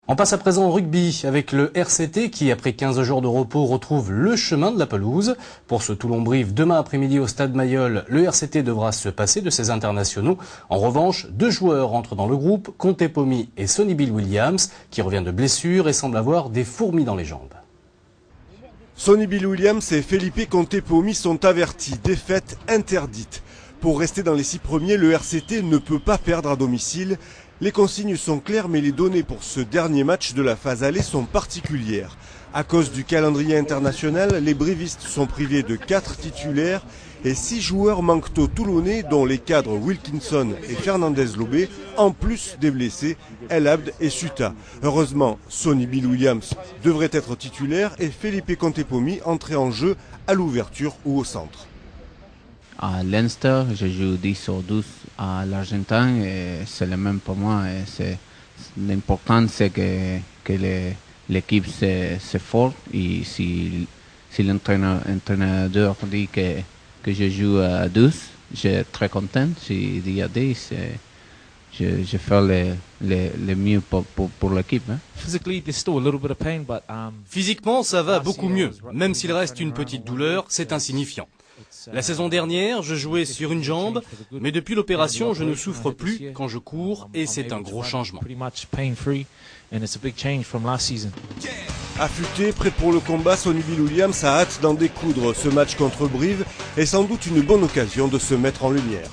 On passe à présent au rugby avec le RCT qui, après 15 jours de repos, retrouve le chemin de la pelouse. Pour ce Toulon-Brive, demain après-midi au stade Mayol, le RCT devra se passer de ses internationaux. En revanche, 2 joueurs entrent dans le groupe, Conte Pomi et Sonny Bill Williams, qui revient de blessure et semble avoir des fourmis dans les jambes. Sonny Bill Williams et Felipe Conte Pomi sont avertis, défaite interdite. Pour rester dans les 6 premiers, le RCT ne peut pas perdre à domicile. Les consignes sont claires, mais les données pour ce dernier match de la phase allée sont particulières. À cause du calendrier international, les brivistes sont privés de 4 titulaires et 6 joueurs manquent aux Toulonnais, dont les cadres Wilkinson et Fernandez-Lobé, en plus des blessés El Abd et Suta. Heureusement, Sonny Bill Williams devrait être titulaire et Felipe Conte Pomi entrer en jeu à l'ouverture ou au centre. À Leinster, je joue 10 sur 12 à l'Argentin et c'est le même pour moi. L'important c'est que l'équipe c'est fort et si l'entraîneur dit que je joue à 12, je suis très content. Si il y a 10, je fais le mieux pour l'équipe. Hein. Physiquement, ça va beaucoup mieux. Même s'il reste une petite douleur, c'est insignifiant. La saison dernière, je jouais sur une jambe, mais depuis l'opération, je ne souffre plus quand je cours et c'est un gros changement. Affûté, prêt pour le combat, Sonny Bill Williams a hâte d'en découdre. Ce match contre Brive est sans doute une bonne occasion de se mettre en lumière.